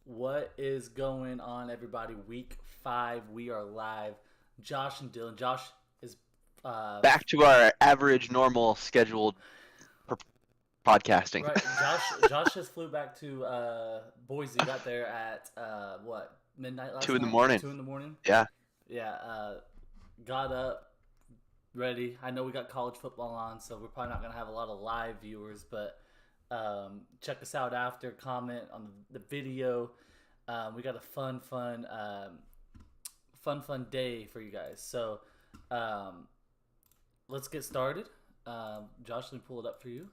What is going on, everybody? Week 5, we are live. Josh and Dylan. Josh is Back to our average, normal, scheduled podcasting. right. Josh just flew back to Boise. Got there at what, midnight last 2 in the night? morning. 2 in the morning. Yeah. Yeah. Got up, ready. I know we got college football on, so we're probably not gonna have a lot of live viewers, but check us out after. Comment on the video. We got a fun day for you guys. So let's get started. Josh, let me pull it up for you.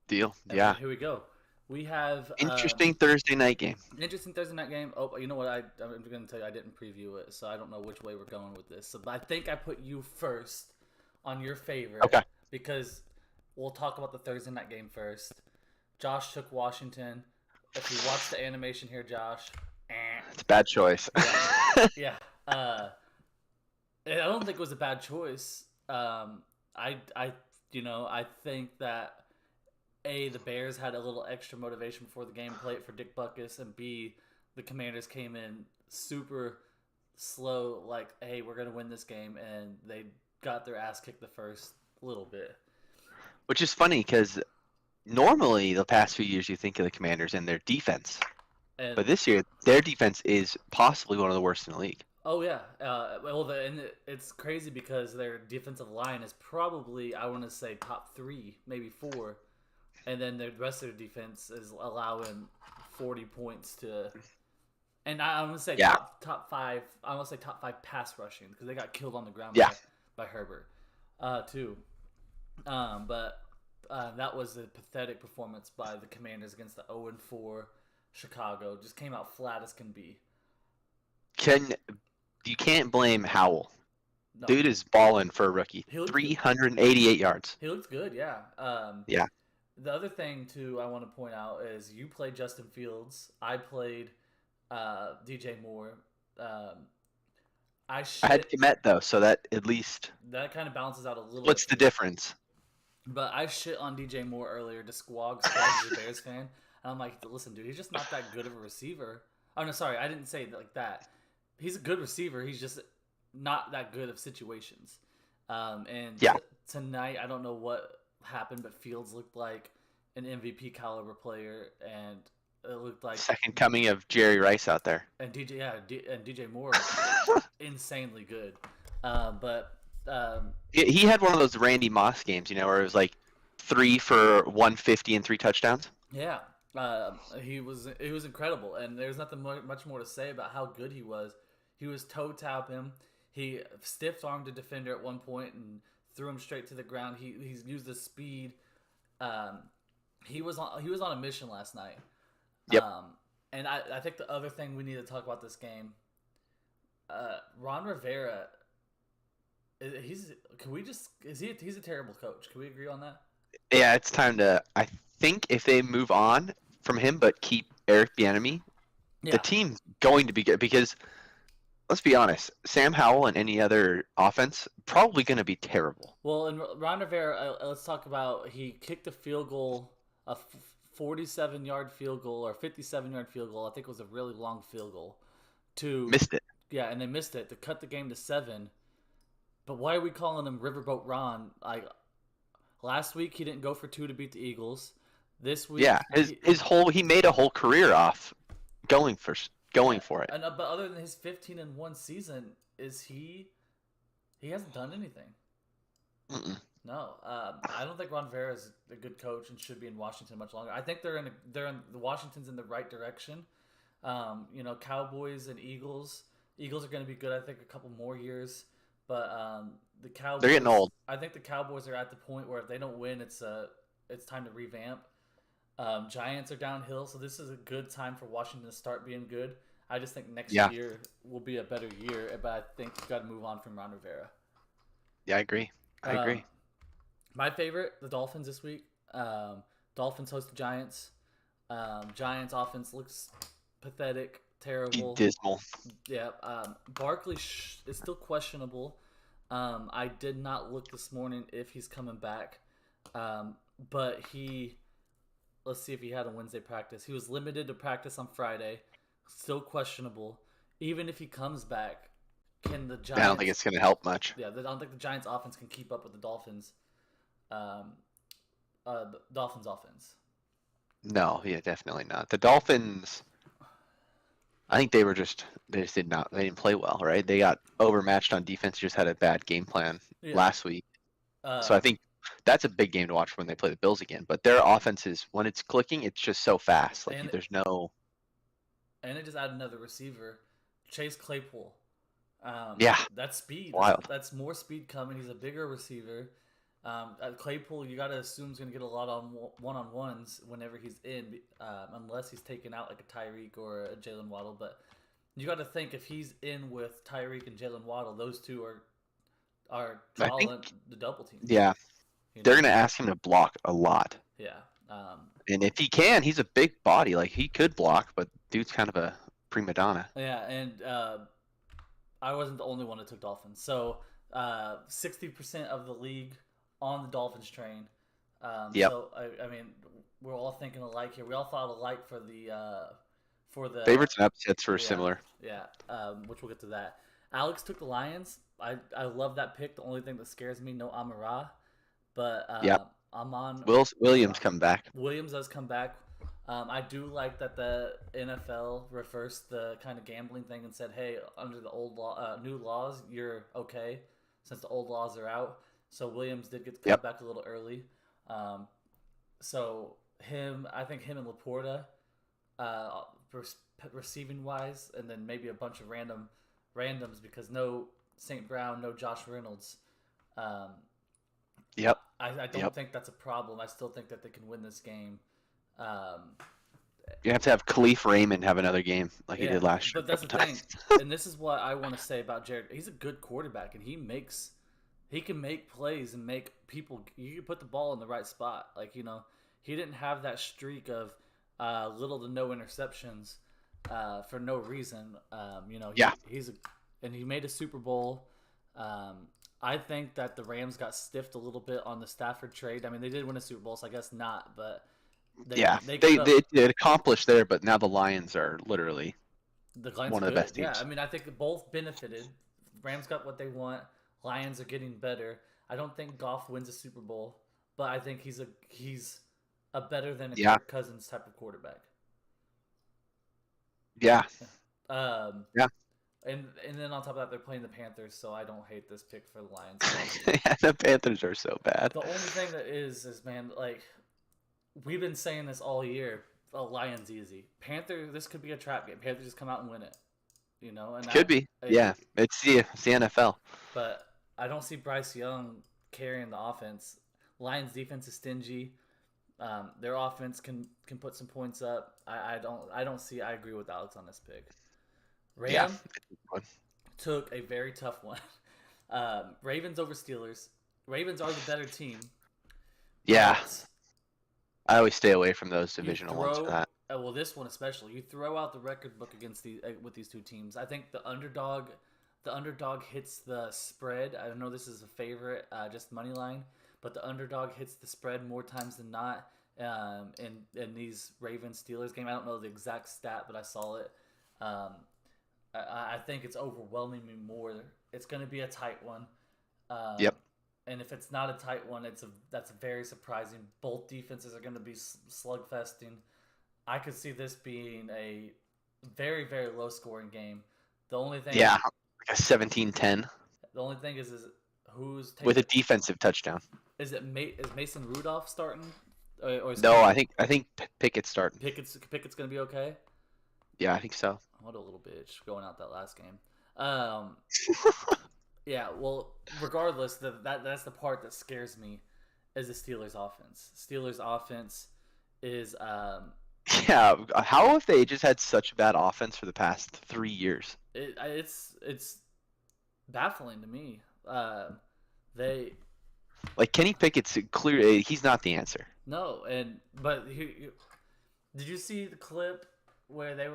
Deal. Okay, Yeah. here we go. We have Interesting Thursday night game. interesting Thursday night game. Oh, you know what? I'm going to tell you, I didn't preview it, so I don't know which way we're going with this. So, but I think I put you first on your favorite. Okay. Because we'll talk about the Thursday night game first. Josh took Washington. If you watch the animation here, Josh, It's a bad choice. yeah. I don't think it was a bad choice. I think that the Bears had a little extra motivation before the game, play it for Dick Butkus, and B, the Commanders came in super slow, like, hey, we're gonna win this game, and they got their ass kicked the first little bit. Which is funny because normally the past few years you think of the Commanders and their defense, And but this year their defense is possibly one of the worst in the league. oh yeah, it's crazy because their defensive line is probably, I want to say, top 3, maybe 4, and then the rest of their defense is allowing 40 points to. And I'm gonna say top 5. I want to say top 5 pass rushing because they got killed on the ground by Herbert, too. But that was a pathetic performance by the Commanders against the 0-4 Chicago. Just came out flat as can be. You can't blame Howell. No. Dude is balling for a rookie. 388 yards. He looks good, yeah. Yeah. The other thing, too, I want to point out is you played Justin Fields. I played DJ Moore. I had Komet, though, so that at least... That kind of balances out a little What's the difference? But I shit on DJ Moore earlier to squawk as a Bears fan. And I'm like, listen, dude, he's just not that good of a receiver. Oh, no, sorry, I didn't say it like that. He's a good receiver. He's just not that good of situations. Tonight, I don't know what happened, but Fields looked like an MVP caliber player, and it looked like second coming of Jerry Rice out there. And DJ Moore, insanely good. He had one of those Randy Moss games, where it was like 3 for 150 and 3 touchdowns. Yeah, he was incredible, and there's nothing much more to say about how good he was. He was toe tap him. He stiff armed a defender at one point and threw him straight to the ground. He's used his speed. He was on a mission last night. Yep. And I think the other thing we need to talk about this game, Ron Rivera. He's a terrible coach. Can we agree on that? Yeah, it's time to. I think if they move on from him but keep Eric Bieniemy, the team's going to be good because. Let's be honest, Sam Howell and any other offense probably going to be terrible. Well, in Ron Rivera, let's talk about he kicked a field goal, a 47-yard field goal or 57-yard field goal. I think it was a really long field goal. Missed it. Yeah, and they missed it to cut the game to 7. But why are we calling him Riverboat Ron? Last week he didn't go for 2 to beat the Eagles. This week, he made a whole career off going for it. And, but other than his 15-1 season, he hasn't done anything. Mm-mm. No, I don't think Ron Rivera is a good coach and should be in Washington much longer. I think Washington's in the right direction. Cowboys and Eagles. Eagles are going to be good. I think a couple more years, but the Cowboys. They're getting old. I think the Cowboys are at the point where if they don't win, it's time to revamp. Giants are downhill, so this is a good time for Washington to start being good. I just think next year will be a better year, but I think you've got to move on from Ron Rivera. Yeah, I agree. My favorite, the Dolphins this week. Dolphins host the Giants. Giants offense looks pathetic, terrible. Dismal. Yeah. Barkley is still questionable. I did not look this morning if he's coming back, but he Let's see if he had a Wednesday practice. He was limited to practice on Friday. Still questionable. Even if he comes back, can the Giants? I don't think it's going to help much. Yeah, I don't think the Giants' offense can keep up with the Dolphins. The Dolphins' offense. No, yeah, definitely not. The Dolphins, I think they didn't play well, right? They got overmatched on defense, just had a bad game plan last week. So I think that's a big game to watch when they play the Bills again. But their offense is, when it's clicking, it's just so fast. Like, there's no... And they just added another receiver, Chase Claypool. That's speed. Wild. That's more speed coming. He's a bigger receiver. Claypool, you got to assume is going to get a lot on one-on-ones whenever he's in, unless he's taken out like a Tyreek or a Jalen Waddle. But you got to think if he's in with Tyreek and Jalen Waddle, those two are calling the double team. Yeah, they're going to ask him to block a lot. Yeah. And if he can, he's a big body. Like, he could block, but dude's kind of a prima donna. Yeah, and I wasn't the only one that took Dolphins. So 60% of the league on the Dolphins train. So I mean, we're all thinking alike here. We all thought alike for the favorites and upsets were similar. Yeah, which we'll get to that. Alex took the Lions. I love that pick. The only thing that scares me, no Amon-Ra, but Amon Williams come back. Williams does come back. I do like that the NFL reversed the kind of gambling thing and said, hey, under the old new laws, you're okay since the old laws are out. So Williams did get to come back a little early. So I think him and Laporta, receiving wise, and then maybe a bunch of randoms because no St. Brown, no Josh Reynolds. I don't think that's a problem. I still think that they can win this game. You have to have Khalif Raymond have another game like he did last year. But that's the thing, and this is what I want to say about Jared. He's a good quarterback, and he can make plays and make people. You can put the ball in the right spot. Like, he didn't have that streak of little to no interceptions for no reason. He made a Super Bowl. I think that the Rams got stiffed a little bit on the Stafford trade. I mean, they did win a Super Bowl, so I guess not. But they accomplished there. But now the Lions are literally one of the best teams. Yeah, I mean, I think both benefited. Rams got what they want. Lions are getting better. I don't think Goff wins a Super Bowl, but I think he's a better than a Kirk Cousins type of quarterback. Yeah. And then on top of that, they're playing the Panthers, so I don't hate this pick for the Lions. The Panthers are so bad. The only thing that is man, like, we've been saying this all year. The Lions easy. Panther, this could be a trap game. Panthers just come out and win it. And could be. It's the NFL. But I don't see Bryce Young carrying the offense. Lions defense is stingy. Their offense can put some points up. I agree with Alex on this pick. Ram took a very tough one. Ravens over Steelers. Ravens are the better team. Yeah. I always stay away from those divisional ones for that. Well, this one especially. You throw out the record book against with these two teams. I think the underdog hits the spread. I know this is a favorite, just money line, but the underdog hits the spread more times than not in these Ravens Steelers game. I don't know the exact stat, but I saw it. I think it's overwhelming me more. It's going to be a tight one. And if it's not a tight one, that's very surprising. Both defenses are going to be slugfesting. I could see this being a very, very low scoring game. The only thing, like a 17-10. The only thing is who's taking, with a defensive touchdown. Is Mason Rudolph starting? Or I think Pickett's starting. Pickett's going to be okay. Yeah, I think so. What a little bitch going out that last game. Yeah, well, regardless, that's the part that scares me is the Steelers' offense. Steelers' offense is how have they just had such bad offense for the past 3 years? It's baffling to me. They like Kenny Pickett's clear. He's not the answer. No, but did you see the clip where they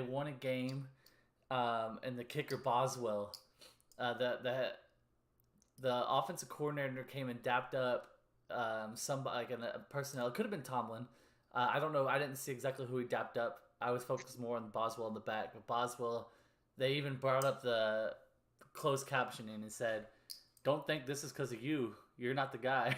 won a game, and the kicker Boswell, the offensive coordinator came and dapped up somebody, like a personnel. It could have been Tomlin. I don't know. I didn't see exactly who he dapped up. I was focused more on Boswell in the back. But Boswell, they even brought up the closed captioning and said, "Don't think this is because of you. You're not the guy."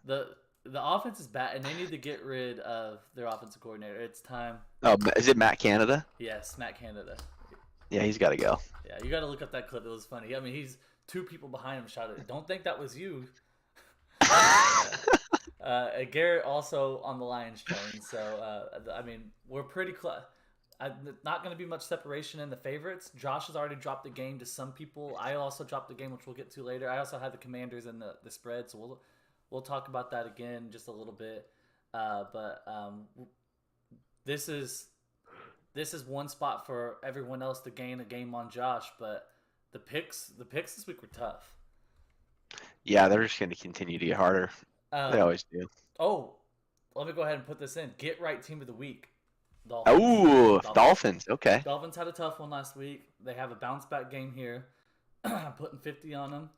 the The offense is bad, and they need to get rid of their offensive coordinator. It's time. Oh, is it Matt Canada? Yes, Matt Canada. Yeah, he's got to go. Yeah, you got to look up that clip. It was funny. I mean, he's two people behind him shouted, "Don't think that was you." Garrett also on the Lions train. So, I mean, we're pretty close. Not going to be much separation in the favorites. Josh has already dropped the game to some people. I also dropped the game, which we'll get to later. I also had the Commanders in the spread, so we'll talk about that again just a little bit. But this is one spot for everyone else to gain a game on Josh. But the picks this week were tough. Yeah, they're just going to continue to get harder. They always do. Oh, let me go ahead and put this in. Get right team of the week. Dolphins. Okay. Dolphins had a tough one last week. They have a bounce back game here. I'm putting 50 on them.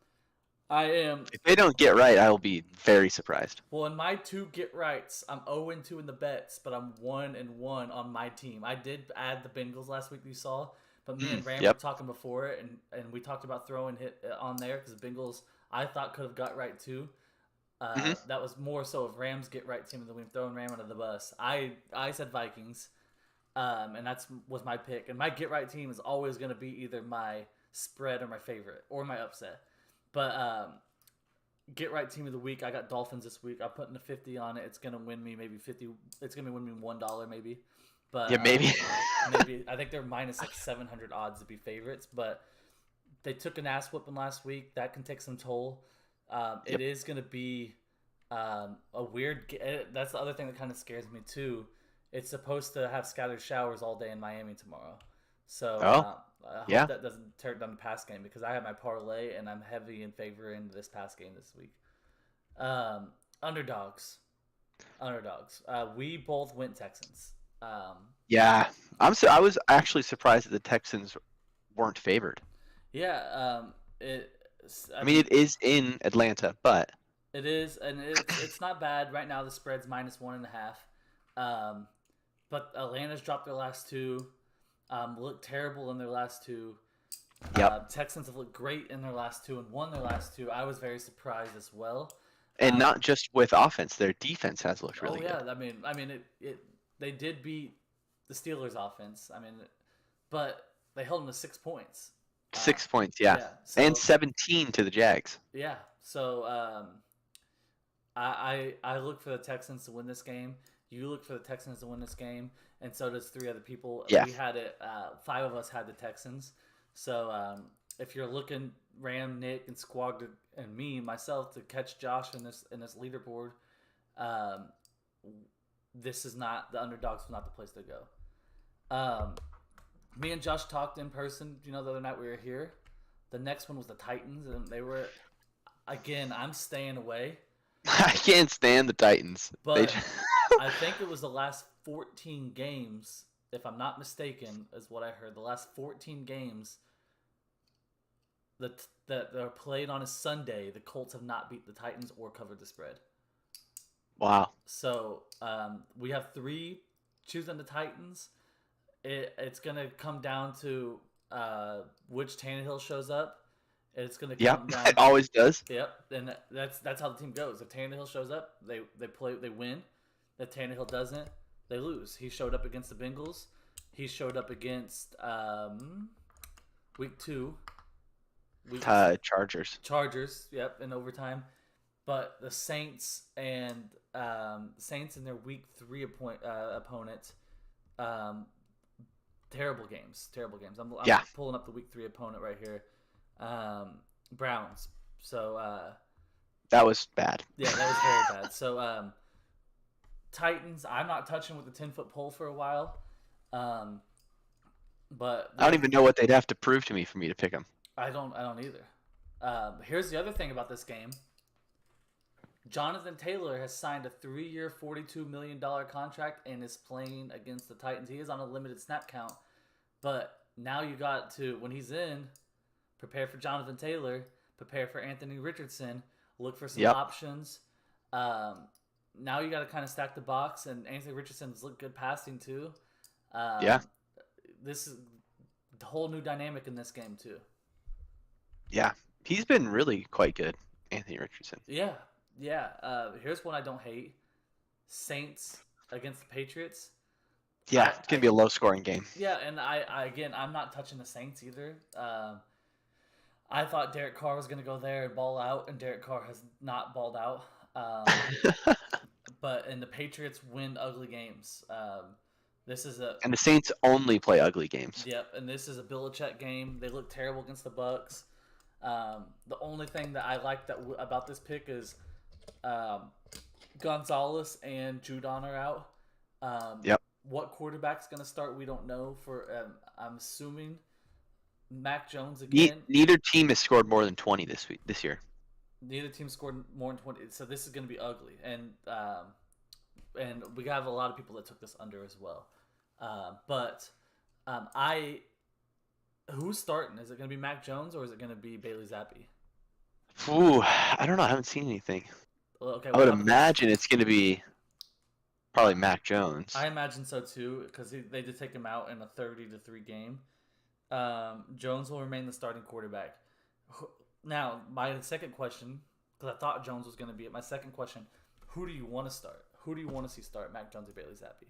If they don't get right, I will be very surprised. Well, in my 2 get rights, I'm 0-2 in the bets, but I'm 1-1 on my team. I did add the Bengals last week, you saw, but me and Ram were talking before it, and we talked about throwing hit on there because the Bengals I thought could have got right too. That was more so of Rams get right team than we throwing Ram under the bus. I said Vikings, and was my pick. And my get right team is always going to be either my spread or my favorite or my upset. But get right team of the week, I got Dolphins this week. I'm putting a 50 on it. It's going to win me maybe 50. It's going to win me $1 maybe. But yeah, maybe. maybe I think they're minus like 700 odds to be favorites. But they took an ass whooping last week. That can take some toll. It is going to be a weird. That's the other thing that kind of scares me too. It's supposed to have scattered showers all day in Miami tomorrow, so I hope that doesn't tear down the pass game because I have my parlay and I'm heavy in favor in this pass game this week. Underdogs. We both went Texans. Yeah, I was actually surprised that the Texans weren't favored. Yeah, I mean, it is in Atlanta, but it is, and it's not bad right now. The spread's -1.5, but Atlanta's dropped their last 2. Looked terrible in their last 2. Texans have looked great in their last 2 and won their last 2. I was very surprised as well. And not just with offense, their defense has looked really good. I mean, they did beat the Steelers' offense. I mean, but they held them to 6 points. 6 points, so, and 17 to the Jags. Yeah, so I look for the Texans to win this game. You look for the Texans to win this game, and so does 3 other people. Yeah. We had it. 5 of us had the Texans. So if you're looking, Ram, Nick, and Squad, and myself, to catch Josh in this leaderboard, this is not the underdogs. Not the place to go. Me and Josh talked in person. The other night we were here. The next one was the Titans, and they were. Again, I'm staying away. I can't stand the Titans. But I think it was the last 14 games, if I'm not mistaken, is what I heard. The last 14 games that are played on a Sunday, the Colts have not beat the Titans or covered the spread. Wow. So we have 3 choosing the Titans. It's going to come down to which Tannehill shows up. It's going to come down. It always does. Yep, and that's how the team goes. If Tannehill shows up, they win. If Tannehill doesn't, they lose. He showed up against the Bengals. He showed up against week 2. Chargers. Yep, in overtime. But the Saints and their week 3 opponent. Terrible games. I'm pulling up the week 3 opponent right here. Browns. So that was bad. Yeah, that was very bad. So Titans, I'm not touching with the 10-foot pole for a while. But I don't even know what they'd have to prove to me for me to pick them. I don't either. Here's the other thing about this game. Jonathan Taylor has signed a 3-year, $42 million contract and is playing against the Titans. He is on a limited snap count. But now you got to, when he's in, prepare for Jonathan Taylor, prepare for Anthony Richardson, look for some options. now you got to kind of stack the box, and Anthony Richardson's looked good passing too. Yeah. This is a whole new dynamic in this game too. Yeah, he's been really quite good, Anthony Richardson. Yeah. Here's one I don't hate: Saints against the Patriots. Yeah, it's gonna be a low-scoring game. Yeah, and I'm not touching the Saints either. I thought Derek Carr was gonna go there and ball out, and Derek Carr has not balled out. And the Patriots win ugly games. And the Saints only play ugly games. Yep, and this is a Belichick game. They look terrible against the Bucks. The only thing that I like about this pick is Gonzalez and Judon are out. Yep. What quarterback's going to start, we don't know. I'm assuming Mac Jones again. Neither team has scored more than 20 this year. Neither team scored more than 20, so this is going to be ugly. And we have a lot of people that took this under as well. Who's starting? Is it going to be Mac Jones or is it going to be Bailey Zappi? Ooh, I don't know. I haven't seen anything. Well, okay, I would imagine it's going to be probably Mac Jones. I imagine so too, because they did take him out in a 30-3 game. Jones will remain the starting quarterback. Now, my second question, because I thought Jones was going to be it. My second question: who do you want to start? Who do you want to see start, Mac Jones or Bailey Zappi?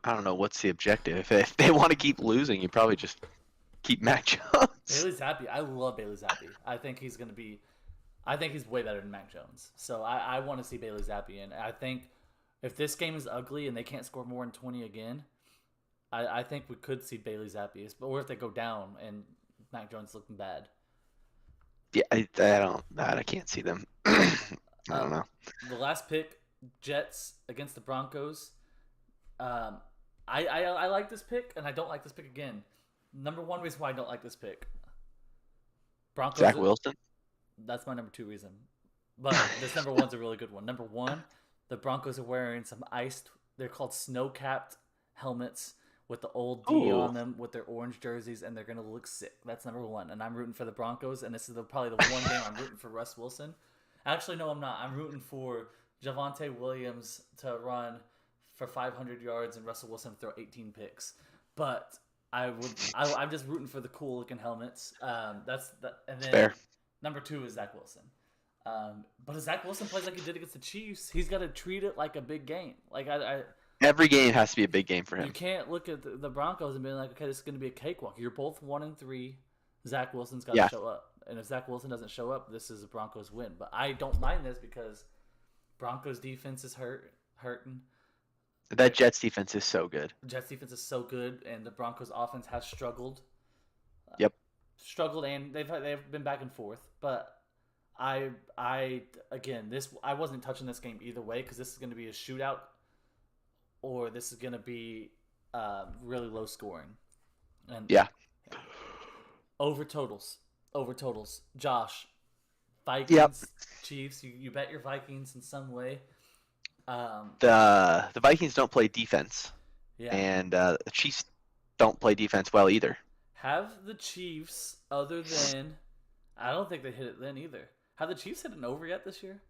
I don't know. What's the objective? If they want to keep losing, you probably just keep Mac Jones. Bailey Zappi. I love Bailey Zappi. I think he's way better than Mac Jones. So I want to see Bailey Zappi. And I think if this game is ugly and they can't score more than 20 again, I think we could see Bailey Zappi. Or if they go down and Mac Jones looking bad. Yeah, I can't see them. I don't know. The last pick, Jets against the Broncos. I like this pick, and I don't like this pick again. Number one reason why I don't like this pick. Broncos. Zach Wilson? That's my number two reason. But this number one's a really good one. Number one, the Broncos are wearing some they're called snow-capped helmets with the old D on them with their orange jerseys, and they're going to look sick. That's number one. And I'm rooting for the Broncos, and this is probably the one game I'm rooting for Russ Wilson. Actually, no, I'm not. I'm rooting for Javonte Williams to run for 500 yards and Russell Wilson to throw 18 picks. But I'm just rooting for the cool looking helmets. And then Fair. Number two is Zach Wilson. But if Zach Wilson plays like he did against the Chiefs, he's got to treat it like a big game. Like every game has to be a big game for him. You can't look at the Broncos and be like, okay, this is going to be a cakewalk. You're both 1-3. Zach Wilson's got to show up. And if Zach Wilson doesn't show up, this is a Broncos win. But I don't mind this because Broncos defense is hurting. That Jets defense is so good. Jets defense is so good, and the Broncos offense has struggled. Yep. Struggled, and they've been back and forth. But I wasn't touching this game either way because this is going to be a shootout, or this is going to be really low scoring. And yeah. Over totals. Josh, Vikings, Chiefs. You bet your Vikings in some way. The Vikings don't play defense. Yeah. And the Chiefs don't play defense well either. Have the Chiefs, other than, I don't think they hit it then either. Have the Chiefs hit an over yet this year?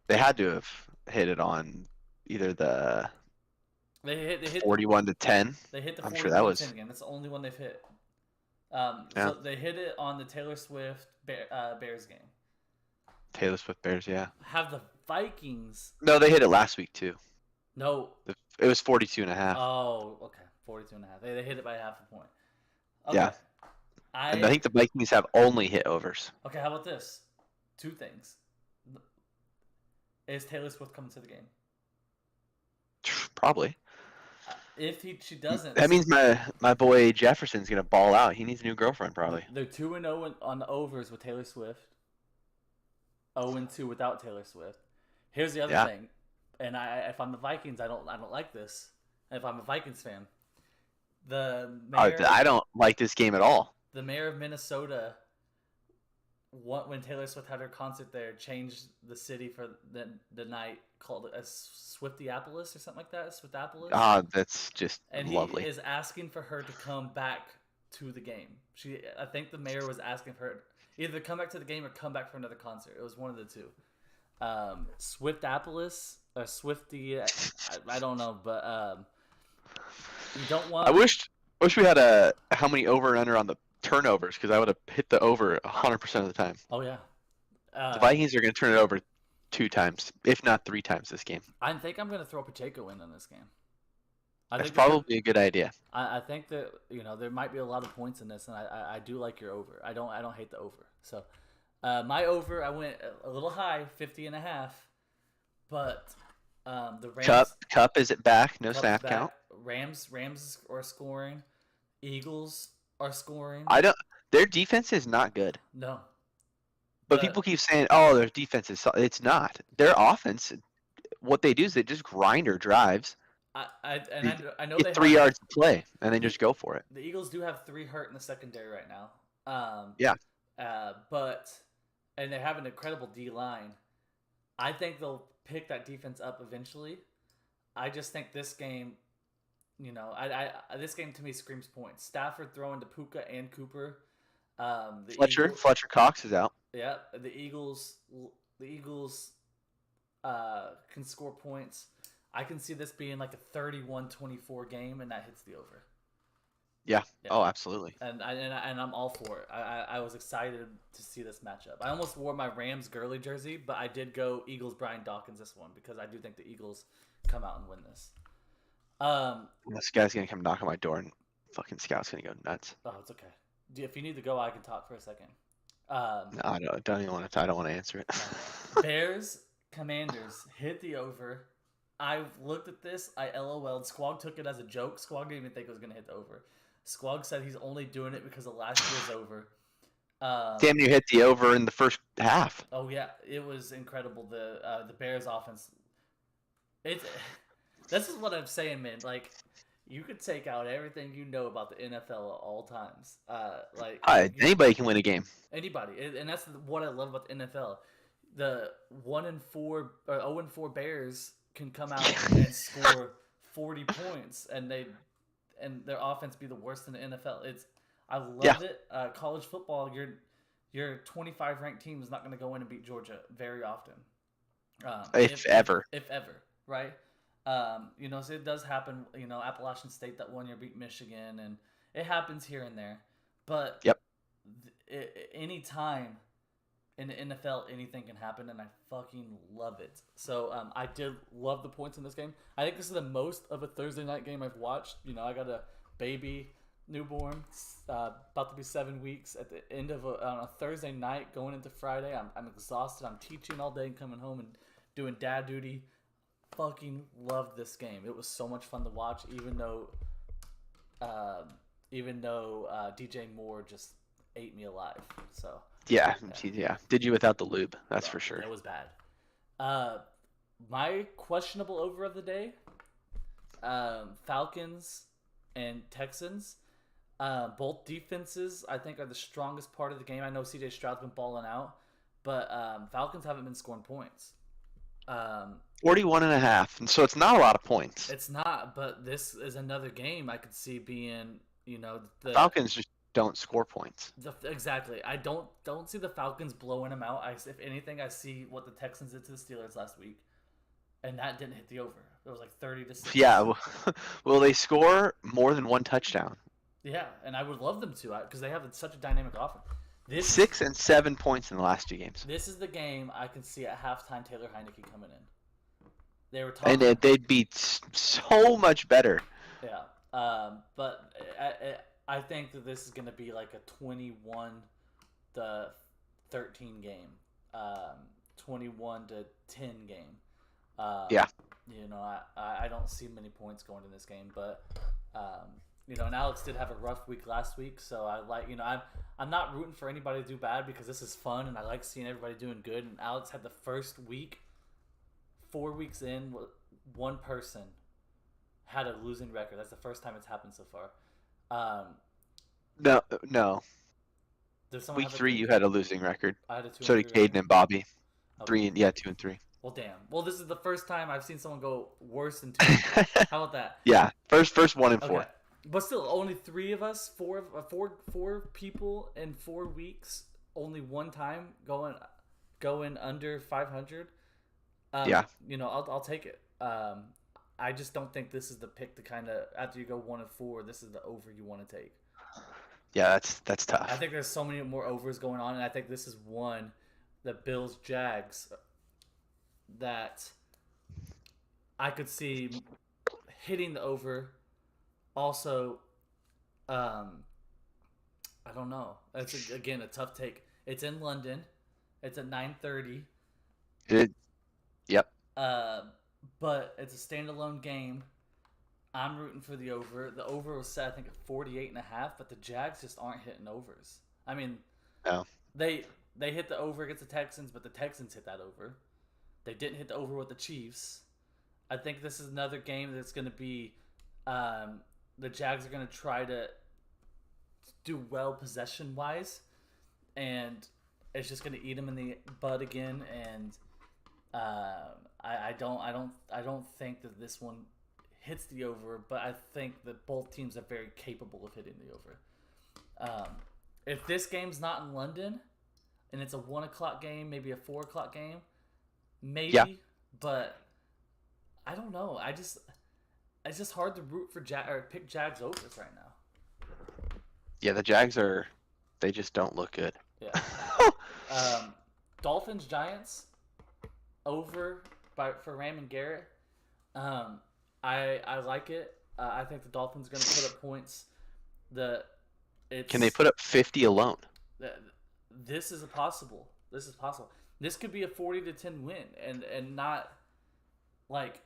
They had to have hit it on either the they hit 41-10. They hit the 41-10 sure that was game. That's the only one they've hit. Yeah. So they hit it on the Taylor Swift Bears game. Taylor Swift Bears, yeah. Have the Vikings? No, they hit it last week too. No. It was 42.5. Oh, okay, 42.5. They hit it by half a point. Okay. Yeah. And I think the Vikings have only hit overs. Okay, how about this? Two things. Is Taylor Swift coming to the game? Probably. If she doesn't, that means my boy Jefferson's gonna ball out. He needs a new girlfriend, probably. They're 2-0 on the overs with Taylor Swift. 0-2 without Taylor Swift. Here's the other thing, and if I'm the Vikings, I don't like this. If I'm a Vikings fan, I don't like this game at all. The mayor of Minnesota, when Taylor Swift had her concert there, changed the city for the night, called it a Swiftiopolis or something like that. Swiftopolis. Ah, that's just and lovely. He is asking for her to come back to the game. I think the mayor was asking for her either come back to the game or come back for another concert. It was one of the two. Swiftapolis or Swifty. I don't know, but you don't want. I wish we had a how many over and under on the turnovers because I would have hit the over 100% of the time. Oh yeah. The Vikings are going to turn it over 2 times, if not 3 times this game. I think I'm going to throw Pacheco in this game. That's probably a good idea. I think that there might be a lot of points in this, and I do like your over. I don't hate the over. So my over, I went a little high, 50.5, but the Rams. Cup is it back? No Cup's snap back. count. Rams are scoring. Eagles are scoring. Their defense is not good. No. But people keep saying, "Oh, their defense is." It's not. Their offense. What they do is they just grind or drives. I know get they 3 yards to play, and they just go for it. The Eagles do have 3 hurt in the secondary right now. Yeah. And they have an incredible D line. I think they'll pick that defense up eventually. I just think this game, this game to me screams points. Stafford throwing to Puka and Cooper. Fletcher Cox is out. Yeah, the Eagles can score points. I can see this being like a 31-24 game, and that hits the over. Yeah. Oh, absolutely. And I'm all for it. I was excited to see this matchup. I almost wore my Rams Gurley jersey, but I did go Eagles Brian Dawkins this one because I do think the Eagles come out and win this. This guy's gonna come knock on my door, and fucking Scout's gonna go nuts. Oh, it's okay. If you need to go, I can talk for a second. No, I don't even want to. I don't want to answer it. Bears Commanders hit the over. I looked at this. I LOL'd. Squawk took it as a joke. Squawk didn't even think it was going to hit the over. Squawk said he's only doing it because of last year's over. Damn, you hit the over in the first half. Oh yeah, it was incredible. The Bears offense. This is what I'm saying, man. Like, you could take out everything you know about the NFL at all times. Anybody can win a game. Anybody, and that's what I love about the NFL. The 1-4 or 0-4 Bears can come out and score 40 points, and their offense be the worst in the NFL. I love it. College football, your 25 ranked team is not going to go in and beat Georgia very often. If ever, right? So it does happen. Appalachian State that one year beat Michigan, and it happens here and there. But any time in the NFL, anything can happen, and I fucking love it. So I did love the points in this game. I think this is the most of a Thursday night game I've watched. I got a baby newborn, about to be 7 weeks at the end of on a Thursday night going into Friday. I'm exhausted. I'm teaching all day and coming home and doing dad duty. Fucking loved this game. It was so much fun to watch, even though DJ Moore just ate me alive. So yeah. Did you without the lube? That's for sure. It was bad. My questionable over of the day: Falcons and Texans. Both defenses, I think, are the strongest part of the game. I know CJ Stroud's been balling out, but Falcons haven't been scoring points. 41.5, and so it's not a lot of points. It's not, but this is another game I could see being, the Falcons just don't score points. Exactly. I don't see the Falcons blowing them out. If anything, I see what the Texans did to the Steelers last week, and that didn't hit the over. It was like 30-6. Yeah. Will they score more than one touchdown? Yeah, and I would love them to because they have such a dynamic offense. 6 and 7 points in the last 2 games. This is the game I can see at halftime Taylor Heineke coming in. They were talking, and they'd be so much better. Yeah, but I think that this is going to be like a 21-13 game, 21-10 game. Yeah. I don't see many points going in this game, but and Alex did have a rough week last week, so I like, I'm not rooting for anybody to do bad because this is fun and I like seeing everybody doing good. And Alex had the first week, 4 weeks in, one person had a losing record. That's the first time it's happened so far. No. Week 3, you had a losing record. I had a 2 so did Caden and Bobby. Okay. 2 and 3. Well, damn. Well, this is the first time I've seen someone go worse than 2. How about that? Yeah, first 1 and 4. Okay. But still, only 3 of us, four people in 4 weeks, only one time going under 500. Yeah. I'll take it. I just don't think this is the pick to kind of after you go 1-4. This is the over you want to take. Yeah, that's I tough. think there's so many more overs going on, and I think this is one, the Bills Jags, that I could see hitting the over. Also, um, I don't know. That's again a tough take. It's in London. It's at 9:30. It, yep. Uh, but it's a standalone game. I'm rooting for the over. The over was set, I think, at 48.5, but the Jags just aren't hitting overs. I mean, No. they they hit the over against the Texans, but the Texans hit that over. They didn't hit the over with the Chiefs. I think this is another game that's going to be the Jags are going to try to do well possession wise, and it's just going to eat them in the butt again. And I don't think that this one hits the over, but I think that both teams are very capable of hitting the over. If this game's not in London and it's a 1 o'clock game, maybe a 4 o'clock game, maybe, Yeah. but I don't know. It's just hard to root for or pick Jags overs right now. Yeah, the they just don't look good. Yeah. Dolphins Giants over for Ram and Garrett. I like it. I think the Dolphins are going to put up points. Can they put up 50 alone? This is possible. This is possible. This could be a 40-10 win, and not like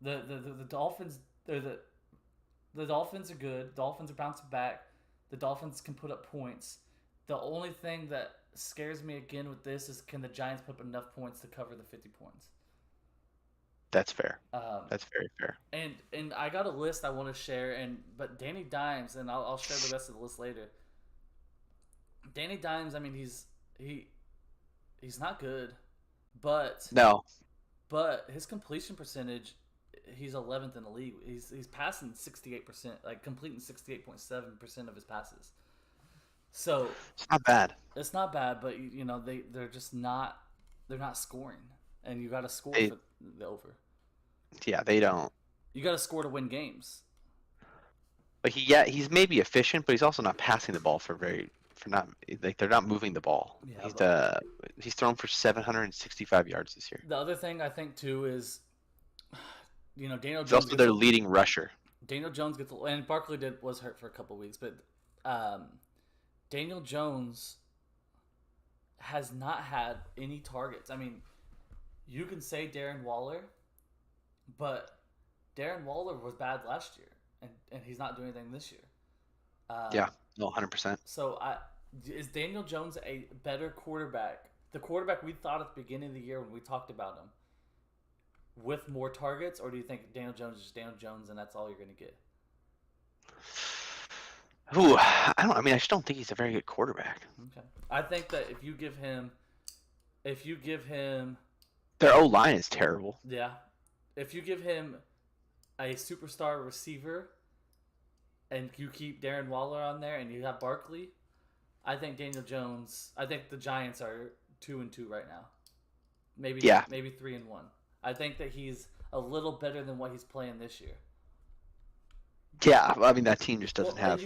the Dolphins. The Dolphins are good. Dolphins are bouncing back. The Dolphins can put up points. The only thing that scares me again with this is, can the Giants put up enough points to cover the 50 points? That's fair. That's very fair. And I got a list I want to share, but Danny Dimes, and I'll share the rest of the list later. Danny Dimes, I mean, he's not good, but No. But his completion percentage, he's 11th in the league. He's passing 68%, like completing 68.7% of his passes. So it's not bad. It's not bad, but they're just not scoring, and you got to score for the over. Yeah, they don't. You got to score to win games. But he's maybe efficient, but he's also not passing the ball they're not moving the ball. Yeah, he's thrown for 765 yards this year. The other thing I think too is, Daniel Jones. He's also their leading rusher. Daniel Jones and Barkley was hurt for a couple weeks, but Daniel Jones has not had any targets. I mean, you can say Darren Waller, but Darren Waller was bad last year, and he's not doing anything this year. Yeah, no, 100%. So is Daniel Jones a better quarterback? The quarterback we thought at the beginning of the year when we talked about him, with more targets, or do you think Daniel Jones is just Daniel Jones and that's all you're going to get? Ooh, I just don't think he's a very good quarterback. Okay. I think that if you give him their O-line is terrible. Yeah. If you give him a superstar receiver and you keep Darren Waller on there and you have Barkley, I think the Giants are 2-2 right now. Maybe 3-1. I think that he's a little better than what he's playing this year. Yeah, I mean that team just doesn't have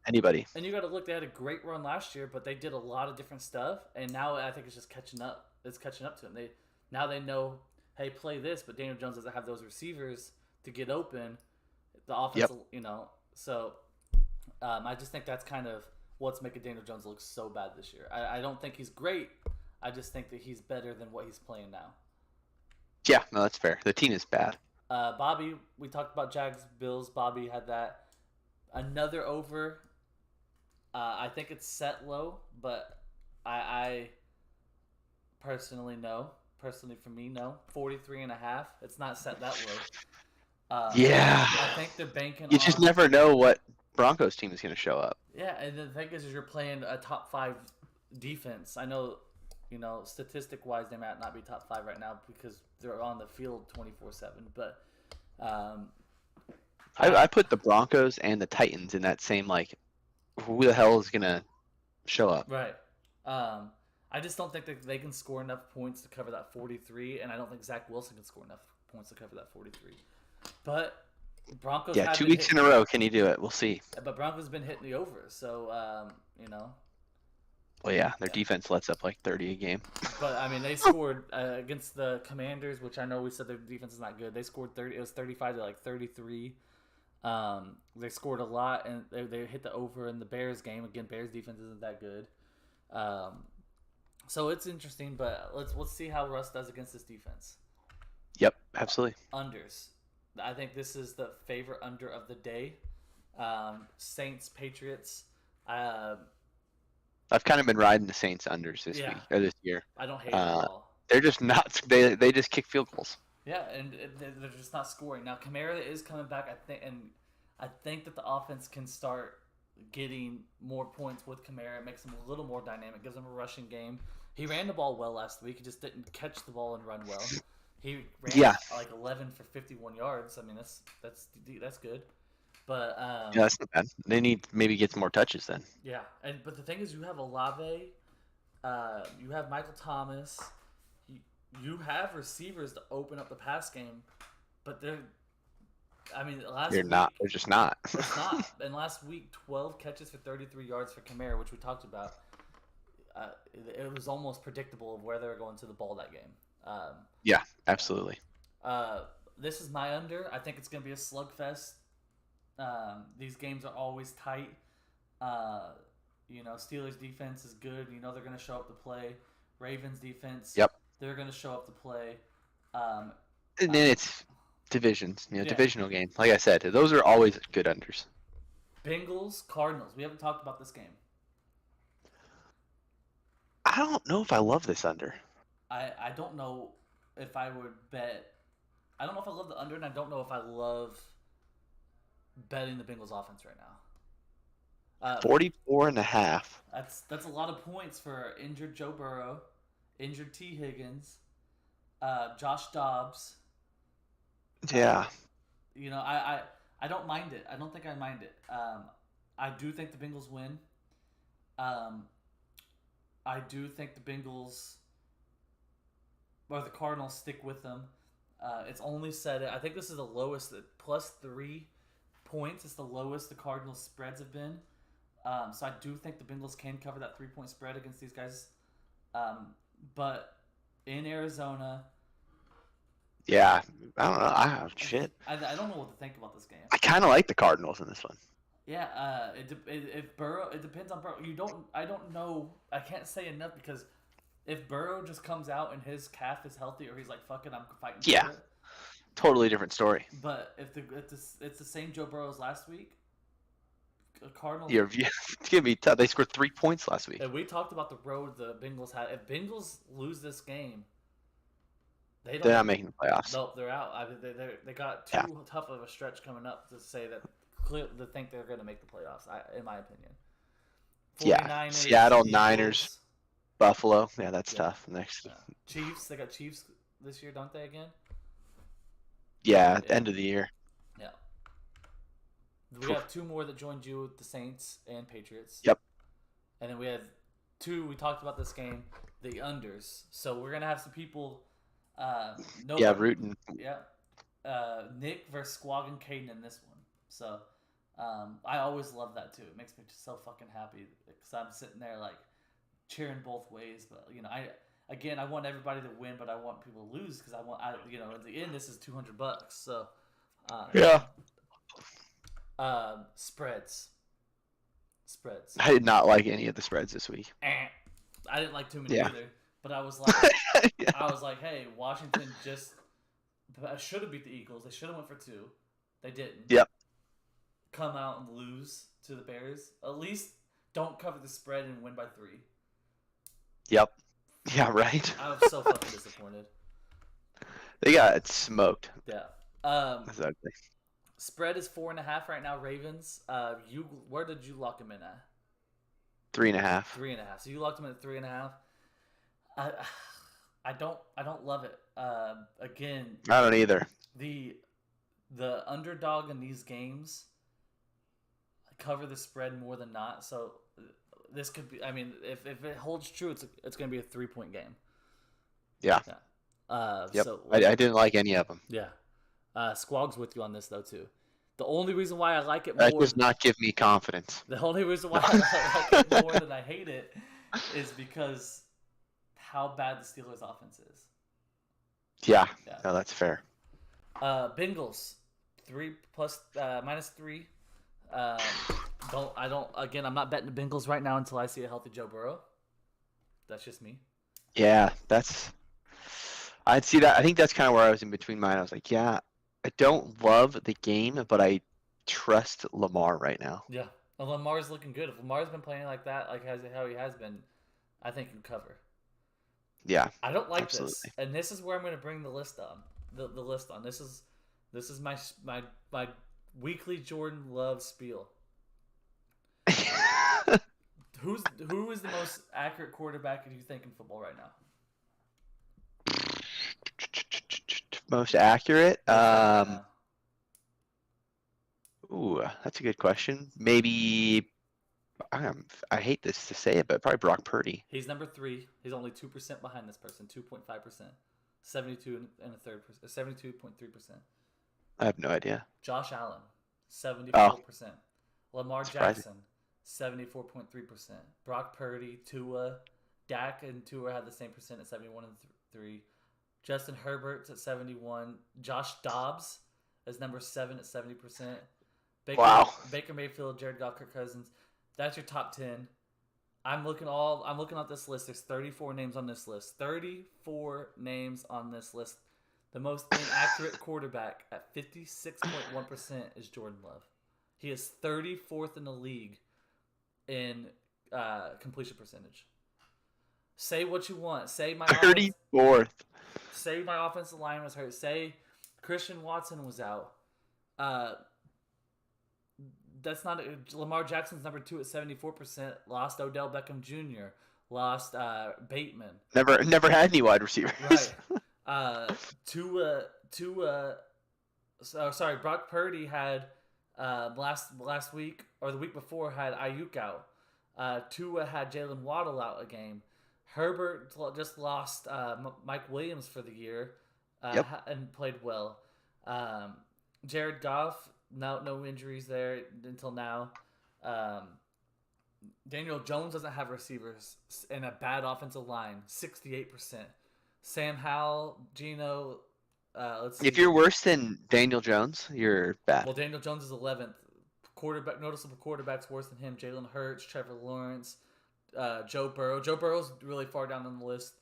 anybody. And you got to look, they had a great run last year, but they did a lot of different stuff, and now I think it's just catching up. It's catching up to them. They know, hey, play this, but Daniel Jones doesn't have those receivers to get open. The offense, so I just think that's kind of what's making Daniel Jones look so bad this year. I don't think he's great. I just think that he's better than what he's playing now. Yeah, no, that's fair. The team is bad. Bobby, we talked about Jags, Bills. Bobby had that. Another over. I think it's set low, but I personally no. Personally for me, no. 43.5. It's not set that low. Yeah. I think they're banking You just never know what Broncos team is going to show up. Yeah, and the thing is you're playing a top 5 defense. I know, statistic-wise, they might not be top 5 right now because they're on the field 24/7. But I put the Broncos and the Titans in that same who the hell is gonna show up? Right. I just don't think that they can score enough points to cover that 43, and I don't think Zach Wilson can score enough points to cover that 43. But Broncos. Yeah, 2 weeks in a row. Can he do it? We'll see. But Broncos been hitting the over, so you know. Well, yeah, their defense lets up like 30 a game. But I mean, they scored against the Commanders, which I know we said their defense is not good. They scored 30. It was 35 to like 33. They scored a lot, and they hit the over in the Bears game. Again, Bears defense isn't that good. So it's interesting, but let's see how Russ does against this defense. Yep, absolutely. Unders. I think this is the favorite under of the day. Saints, Patriots. I've kind of been riding the Saints unders this week or this year. I don't hate it at all. They're just not. They just kick field goals. Yeah, and they're just not scoring. Now Kamara is coming back, I think that the offense can start getting more points with Kamara. It makes them a little more dynamic, gives them a rushing game. He ran the ball well last week. He just didn't catch the ball and run well. He ran like 11 for 51 yards. I mean, that's good. But yeah, that's not bad. They need maybe get some more touches then. Yeah, but the thing is, you have Olave, you have Michael Thomas, you have receivers to open up the pass game, but they're just not. It's not. And last week, 12 catches for 33 yards for Kamara, which we talked about. It was almost predictable of where they were going to the ball that game. Yeah, absolutely. This is my under. I think it's going to be a slugfest. These games are always tight. Steelers defense is good. They're going to show up to play. Ravens defense. Yep. They're going to show up to play. And then it's divisions. Divisional game. Like I said, those are always good unders. Bengals, Cardinals. We haven't talked about this game. I don't know if I love this under. I don't know if I would bet. I don't know if I love the under, and I don't know if I love betting the Bengals offense right now. 44.5. That's a lot of points for injured Joe Burrow, injured T. Higgins, Josh Dobbs. Yeah. I don't mind it. I don't think I mind it. I do think the Bengals win. I do think the Bengals or the Cardinals stick with them. It's only set at, I think this is the lowest at +3 points. It's the lowest the Cardinals spreads have been. So I do think the Bengals can cover that 3-point spread against these guys. But in Arizona. Yeah, I don't know. I don't know what to think about this game. I kind of like the Cardinals in this one. Yeah, if Burrow, it depends on Burrow. I don't know. I can't say enough because if Burrow just comes out and his calf is healthy, or he's like, "Fuck it, I'm fighting." Yeah, totally different story. But if it's the same Joe Burrow as last week, Cardinals. Yeah, it's gonna be tough. They scored 3 points last week. And we talked about the road the Bengals had. If Bengals lose this game, they're not making the playoffs. No, they're out. They got too tough of a stretch coming up to say that. To think they're going to make the playoffs, in my opinion. Yeah, Seattle, Niners, Buffalo. Yeah, that's tough. Next, Chiefs. They got Chiefs this year, don't they? Again. Yeah, end of the year. Yeah. We have 2 more that joined you, the Saints and Patriots. Yep. And then we have 2. We talked about this game, the unders. So we're gonna have some people. Rooting. Yeah. Nick versus Squog and Caden in this one. So. I always love that too. It makes me just so fucking happy because I'm sitting there like cheering both ways. But I want everybody to win, but I want people to lose because at the end this is $200. So spreads. I did not like any of the spreads this week. I didn't like too many either. But I was like, hey, Washington just should have beat the Eagles. They should have went for 2. They didn't. Yep. Come out and lose to the Bears. At least don't cover the spread and win by 3. Yep. Yeah, right. I was so fucking disappointed. They got smoked. Yeah. That's ugly. Spread is 4.5 right now. Ravens. Where did you lock them in at? 3.5. 3.5. So you locked them in at 3.5. I don't love it. Again. I don't either. The underdog in these games cover the spread more than not. So this could be. I mean, if it holds true, it's going to be a 3-point game. Yeah. Yeah. Yep. So I didn't like any of them. yeah. Squog's with you on this though too. The only reason why I like it That more. does not give me confidence. The only reason why I like it more than I hate it is because how bad the Steelers' offense is. Yeah. No, that's fair. Bengals, -3. Again, I'm not betting the Bengals right now until I see a healthy Joe Burrow. That's just me. Yeah, I'd see that. I think that's kind of where I was in between mine. I was like, yeah, I don't love the game, but I trust Lamar right now. Yeah. Well, Lamar's looking good. If Lamar's been playing like that, how he has been, I think he'll cover. Yeah. I don't like absolutely. this, and this is where I'm going to bring the list on. The list on. This is my weekly Jordan Love spiel. Who is the most accurate quarterback you think in football right now? Most accurate? Ooh, that's a good question. Maybe I hate this to say it, but probably Brock Purdy. He's number 3. He's only 2% behind this person, 2.5%, 72.3%. I have no idea. Josh Allen, 74%. Lamar Surprising. Jackson, 74.3%. Brock Purdy, Tua, Dak and Tua had the same percent at 71 and 3. Justin Herbert's at 71. Josh Dobbs is number 7 at 70%. Baker Mayfield, Jared Goff, Kirk Cousins. That's your top 10. I'm looking at this list. There's 34 names on this list. 34 names on this list. The most inaccurate quarterback at 56.1% is Jordan Love. He is 34th in the league in completion percentage. Say what you want. Say my 34th. Say my offensive line was hurt. Say Christian Watson was out. That's not Lamar Jackson's number 2 at 74%. Lost Odell Beckham Jr. Lost Bateman. Never had any wide receivers. Right. Brock Purdy had last week or the week before had Ayuk out. Tua had Jalen Waddle out a game. Herbert just lost Mike Williams for the year and played well. Jared Goff, no injuries there until now. Daniel Jones doesn't have receivers and a bad offensive line, 68%. Sam Howell, Geno, let's see. If you're worse than Daniel Jones, you're bad. Well, Daniel Jones is 11th. Noticeable quarterbacks worse than him. Jalen Hurts, Trevor Lawrence, Joe Burrow. Joe Burrow's really far down on the list.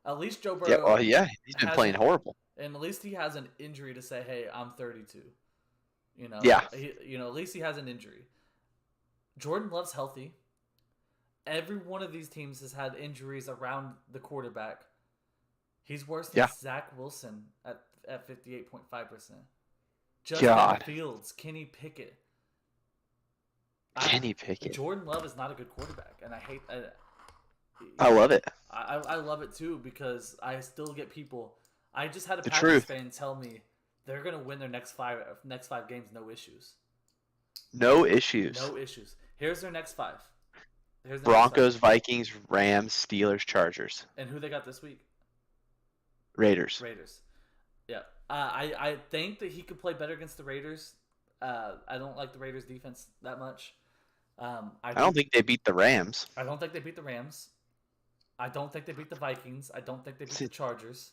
At least Joe Burrow. He's been playing horrible. And at least he has an injury to say, "Hey, I'm 32." Yeah. At least he has an injury. Jordan Love's healthy. Every one of these teams has had injuries around the quarterback. He's worse than Zach Wilson at 58.5%. Justin Fields, Kenny Pickett. Jordan Love is not a good quarterback, and I hate. I love it. I love it too because I still get people. I just had a Packers fan tell me they're gonna win their next five games, no issues. No issues. No issues. Here's their next 5. Broncos, Vikings, Rams, Steelers, Chargers. And who they got this week? Raiders. Yeah. I think that he could play better against the Raiders. I don't like the Raiders defense that much. I don't think they beat the Rams. I don't think they beat the Rams. I don't think they beat the Vikings. I don't think they beat the Chargers.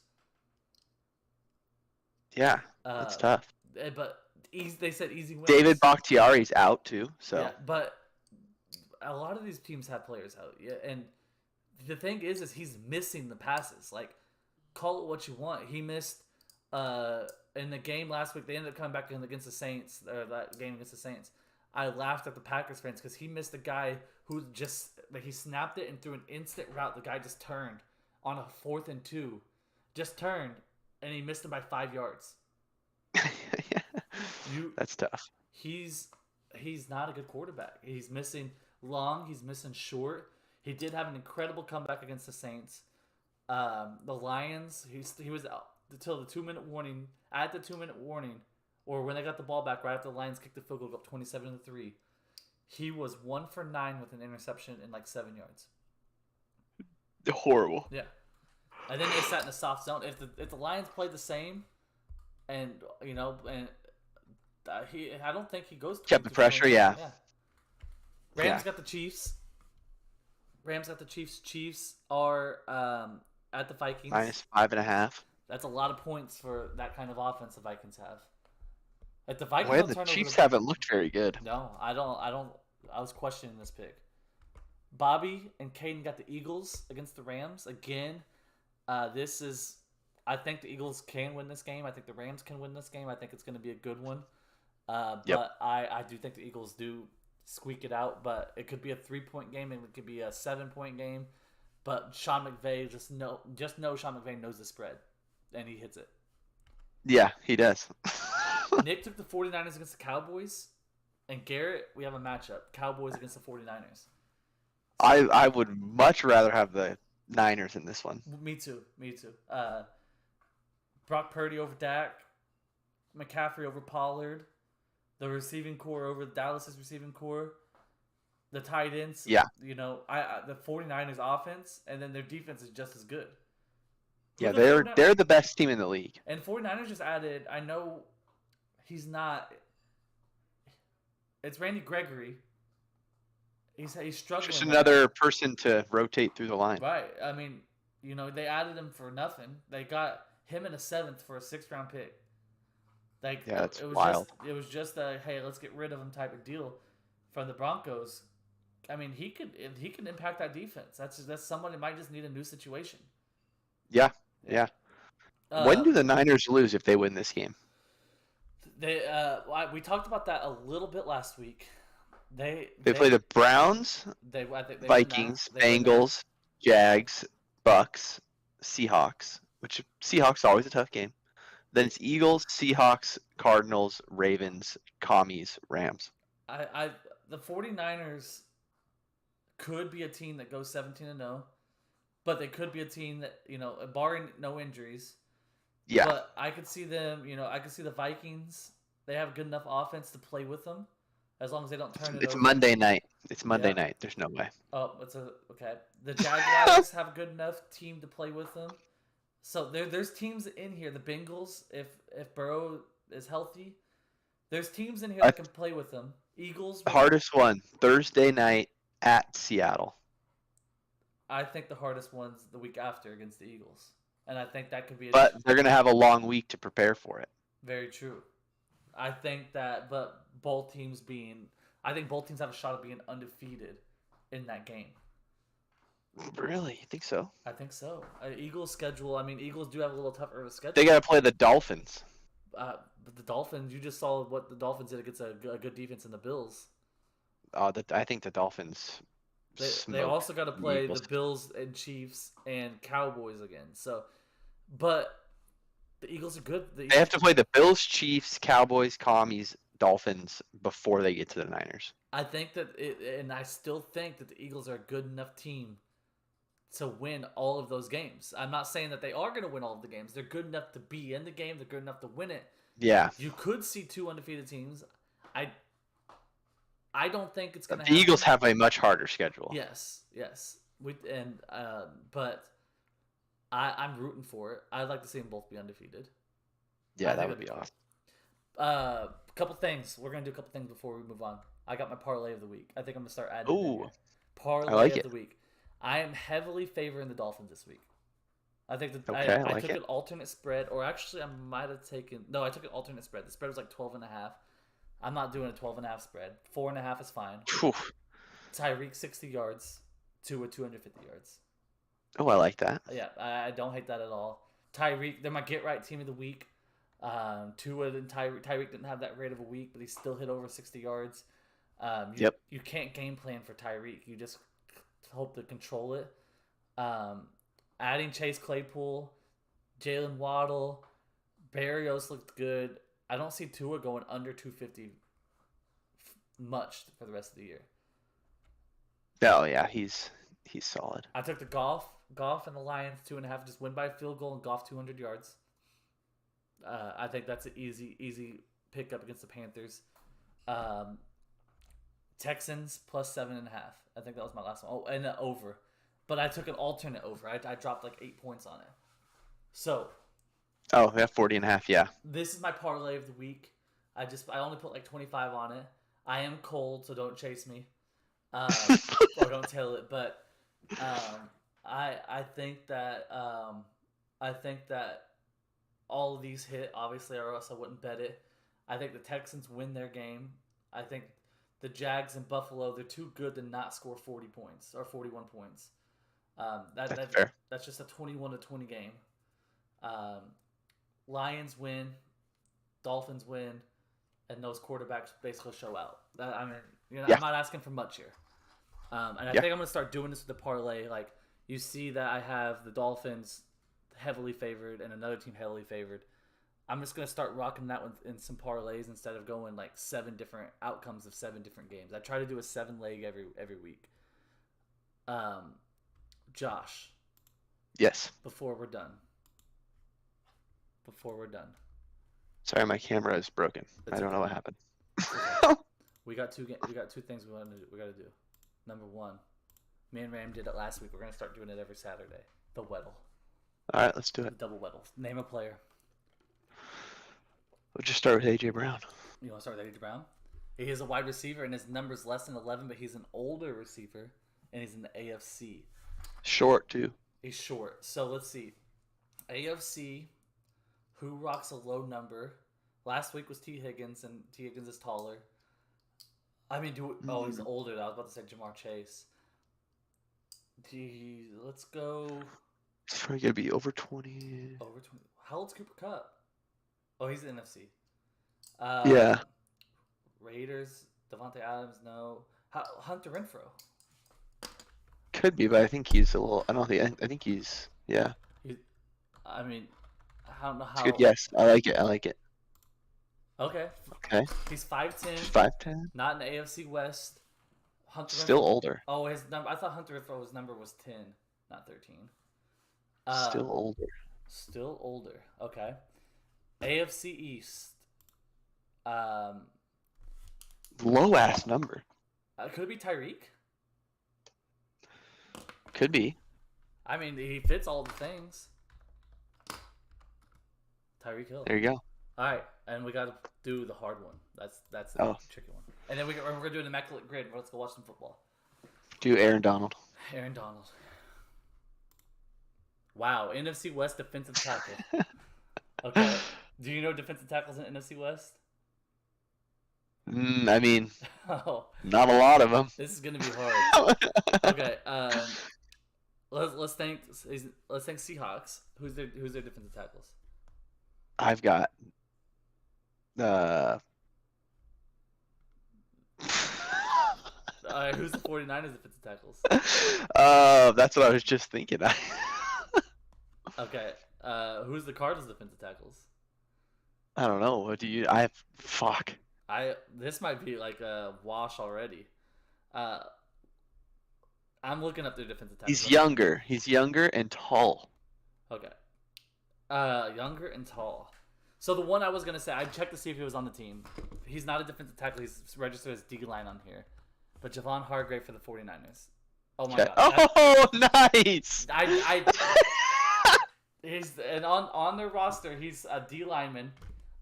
Yeah, that's tough. But they said easy wins. David Bakhtiari's out too, so. Yeah, but a lot of these teams have players out. Yeah, and the thing is he's missing the passes. Like, call it what you want. He missed in the game last week. They ended up coming back against the Saints, or that game against the Saints. I laughed at the Packers fans because he missed a guy who he snapped it and threw an instant route. The guy just turned on a 4th and 2, just turned, and he missed him by 5 yards. That's tough. He's not a good quarterback. He's missing long. He's missing short. He did have an incredible comeback against the Saints. The Lions. He was out until the 2-minute warning. At the 2-minute warning, or when they got the ball back right after the Lions kicked the field goal up 27-3. He was 1 for 9 with an interception in like 7 yards. Horrible. Yeah. And then they sat in the soft zone. If the Lions played the same, and I don't think he goes. Kept the pressure, yeah. Rams got the Chiefs. Chiefs are at the Vikings. -5.5. That's a lot of points for that kind of offense the Vikings have. If the Vikings Well, the Chiefs haven't looked very good. No, I don't. I was questioning this pick. Bobby and Caden got the Eagles against the Rams again. I think the Eagles can win this game. I think the Rams can win this game. I think it's going to be a good one. But I do think the Eagles do squeak it out. But it could be a 3-point game, and it could be a 7-point game. But Sean McVay just know Sean McVay knows the spread, and he hits it. Yeah, he does. Nick took the 49ers against the Cowboys, and Garrett, we have a matchup: Cowboys against the 49ers. I would much rather have the Niners in this one. Me too. Brock Purdy over Dak, McCaffrey over Pollard, the receiving core over Dallas's receiving core, the tight ends. Yeah. The 49ers offense, and then their defense is just as good. Yeah, they're the best team in the league. And 49ers just added, I know he's not. It's Randy Gregory. He's struggling. Just another person to rotate through the line. Right. I mean, they added him for nothing. They got him in a 7th for a 6th-round pick. That's wild. It was just a hey, let's get rid of him type of deal from the Broncos. I mean, he could impact that defense. That's someone that might just need a new situation. Yeah. When do the Niners lose if they win this game? We talked about that a little bit last week. They play the Browns, Vikings, Bengals, Jags, Bucks, Seahawks. Which Seahawks always a tough game. Then it's Eagles, Seahawks, Cardinals, Ravens, Commies, Rams. The 49ers could be a team that goes 17-0, but they could be a team that barring no injuries. Yeah. But I could see them. I could see the Vikings. They have good enough offense to play with them. As long as they don't turn it over. It's Monday night. Night. There's no way. Oh, okay. The Jaguars have a good enough team to play with them. So there's teams in here. The Bengals, if Burrow is healthy, there's teams in here that can play with them. Eagles. Hardest one, Thursday night at Seattle. I think the hardest one's the week after against the Eagles. And I think that could be But they're going to have a long week to prepare for it. Very true. I think both teams have a shot at being undefeated in that game. Really? You think so? I think so. Eagles schedule. I mean, Eagles do have a little tougher of a schedule. They got to play the Dolphins. But the Dolphins, you just saw what the Dolphins did against a good defense in the Bills. I think the Dolphins. They also got to play the Bills and Chiefs and Cowboys again. So, but the Eagles are good. They have to play the Bills, Chiefs, Cowboys, Commies, Dolphins before they get to the Niners. I think and I still think that the Eagles are a good enough team to win all of those games. I'm not saying that they are going to win all of the games. They're good enough to be in the game. They're good enough to win it. Yeah. You could see 2 undefeated teams. I don't think it's going to happen. The Eagles have a much harder schedule. Yes. But I'm rooting for it. I'd like to see them both be undefeated. Yeah, that would be awesome. Couple things. We're going to do a couple things before we move on. I got my parlay of the week. I think I'm going to start adding it. Parlay of the week. I am heavily favoring the Dolphins this week. I think I took an alternate spread, or actually I might have taken... No, I took an alternate spread. The spread was like 12.5. I'm not doing a 12.5 spread. 4.5 is fine. Tyreek 60 yards, Tua 250 yards. Oh, I like that. Yeah, I don't hate that at all. Tyreek, they're my get-right team of the week. Tua and Tyreek didn't have that great of a week, but he still hit over 60 yards. You can't game plan for Tyreek. You just hope to control it. Adding Chase Claypool, Jalen Waddle, Berrios looked good. I don't see Tua going under 250 much for the rest of the year. Oh yeah, he's solid. I took the Goff and the Lions 2.5, just win by a field goal and Goff 200 yards. I think that's an easy pickup against the Panthers. Texans plus 7.5. I think that was my last one. Oh, and an over. But I took an alternate over. I dropped like 8 points on it. So. Oh, yeah, 40.5. Yeah. This is my parlay of the week. I only put like 25 on it. I am cold, so don't chase me. Or don't tail it. But I think that all of these hit, obviously, or else I wouldn't bet it. I think the Texans win their game. I think the Jags and Buffalo, they're too good to not score 40 points or 41 points. That's fair. That's just a 21-20 game. Lions win, Dolphins win, and those quarterbacks basically show out. I'm not asking for much here. And I think I'm going to start doing this with the parlay. Like, you see that I have the Dolphins heavily favored and another team heavily favored. I'm just going to start rocking that one in some parlays instead of going like 7 different outcomes of 7 different games. I try to do a 7-leg every week. Josh. Yes. Before we're done. Sorry, my camera is broken. I don't know what happened. We got two things we got to do. Number 1, me and Ram did it last week. We're gonna start doing it every Saturday. The Weddle. All right, let's do it. The double Weddle. Name a player. We'll just start with AJ Brown. You want to start with AJ Brown? He is a wide receiver, and his number's less than 11, but he's an older receiver, and he's in the AFC. Short too. He's short. So let's see. AFC. Who rocks a low number? Last week was T. Higgins, and T. Higgins is taller. I mean, he's older. I was about to say Jamar Chase. Let's go. It's probably going to be over 20. Over 20. How old's Cooper Kupp? Oh, he's the NFC. Yeah. Raiders, Devontae Adams, no. Hunter Renfrow. Could be, but I think he's a little. I think he's. Yeah. I mean, I don't know how. It's good. Yes, I like it. Okay. He's 5'10". 5'10". Not in the AFC West. Hunter Still Renfrow, older. Oh, his number. I thought Hunter Renfrow's number was 10, not 13. Still older. Still older. Okay. AFC East. Low ass number. Could it be Tyreek? Could be. I mean, he fits all the things. Tyreek Hill. There you go. All right, and we got to do the hard one. That's the tricky one. And then we're gonna do an immaculate grid. Let's go watch some football. Do Aaron Donald. Aaron Donald. Wow, NFC West defensive tackle. Okay. Do you know defensive tackles in NFC West? I mean, not a lot of them. This is gonna be hard. Okay. Let's think Seahawks. Who's their defensive tackles? I've got who's the 49ers defensive tackles? That's what I was just thinking. Okay. Who's the Cardinals defensive tackles? I don't know. What do you? Fuck. This might be like a wash already. I'm looking up their defensive tackles. He's younger and tall. Okay. Younger and tall. So the one I was gonna say, I checked to see if he was on the team. He's not a defensive tackle. He's registered as D-line on here. But Javon Hargrave for the 49ers. Oh my god. Oh, nice. He's and on their roster, he's a D lineman.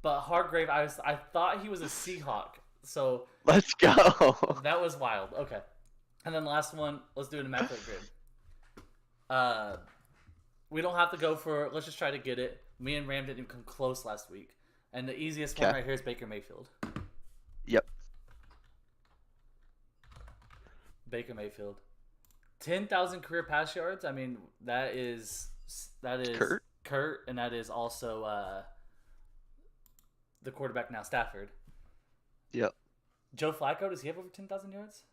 But Hargrave, I thought he was a Seahawk. So let's go. That was wild. Okay. And then last one, let's do an immaculate grid. We don't have to go for. Let's just try to get it. Me and Ram didn't even come close last week, and the easiest one right here is Baker Mayfield. Yep. Baker Mayfield, 10,000 career pass yards. I mean, that is Kurt, and that is also the quarterback now, Stafford. Yep. Joe Flacco, does he have over 10,000 yards?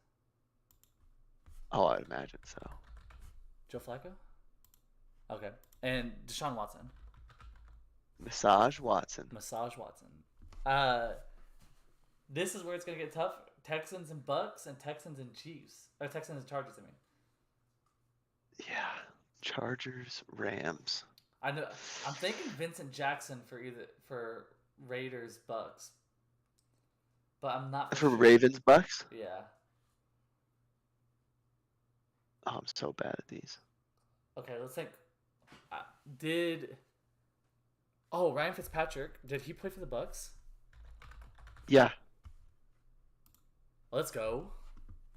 Oh, I'd imagine so. Joe Flacco? Okay. And Deshaun Watson. Massage Watson. This is where it's going to get tough. Texans and Bucks and Texans and Chiefs. Or Texans and Chargers, I mean. Yeah. Chargers, Rams. I know. I'm thinking Vincent Jackson for Raiders, Bucks. But I'm not for Ravens, Bucks? Yeah. Oh, I'm so bad at these. Okay, let's think. Did Ryan Fitzpatrick? Did he play for the Bucks? Yeah, Let's go.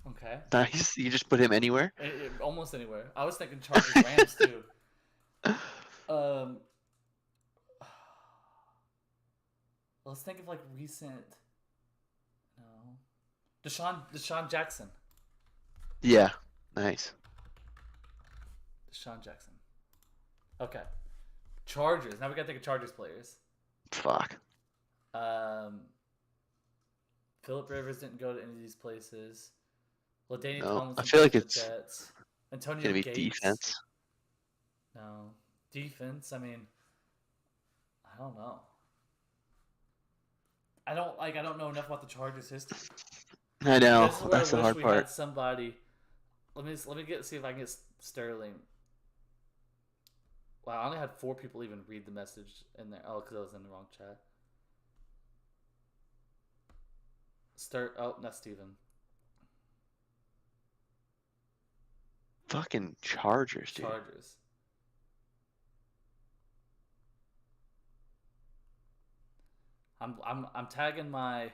Okay. nice. You just put him anywhere. Almost anywhere. I was thinking Chargers, Rams too. Um, let's think of like recent. No, Deshaun Jackson. Yeah, nice. Deshaun Jackson. Okay. Chargers. Now we gotta think of Chargers players. Fuck. Philip Rivers didn't go to any of these places. LaDainian No, Tomlinson I feel like played for it's the Jets. Antonio gonna be Gates. defense. No. Defense, I mean, I don't know. I don't know enough about the Chargers history. I know. This is where That's I the wish hard we part. had somebody. Let me see if I can get Sterling. Wow, I only had 4 people even read the message in there. Oh, because I was in the wrong chat. Oh, not Steven. Fucking Chargers, dude. Chargers. I'm tagging my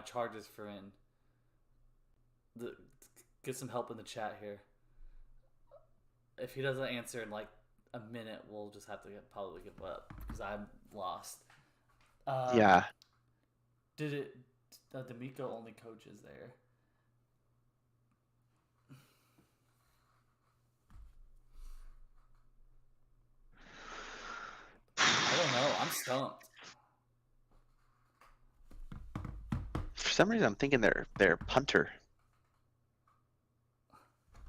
Chargers friend. Get some help in the chat here. If he doesn't answer in like a minute, we'll just have to probably give up because I'm lost. Yeah. Did it? D'Amico only coaches there. I don't know. I'm stumped. For some reason, I'm thinking they're punter,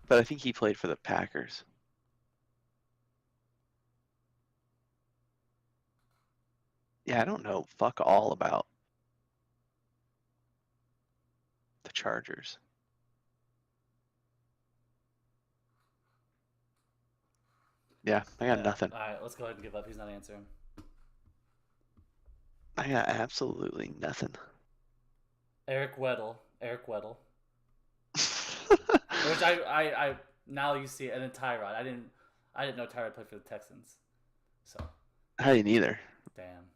but I think he played for the Packers. Yeah, I don't know fuck all about the Chargers. Yeah, I got nothing. All right, let's go ahead and give up. He's not answering. I got absolutely nothing. Eric Weddle. Which I now you see, and then Tyrod. I didn't know Tyrod played for the Texans. So. I didn't either. Damn.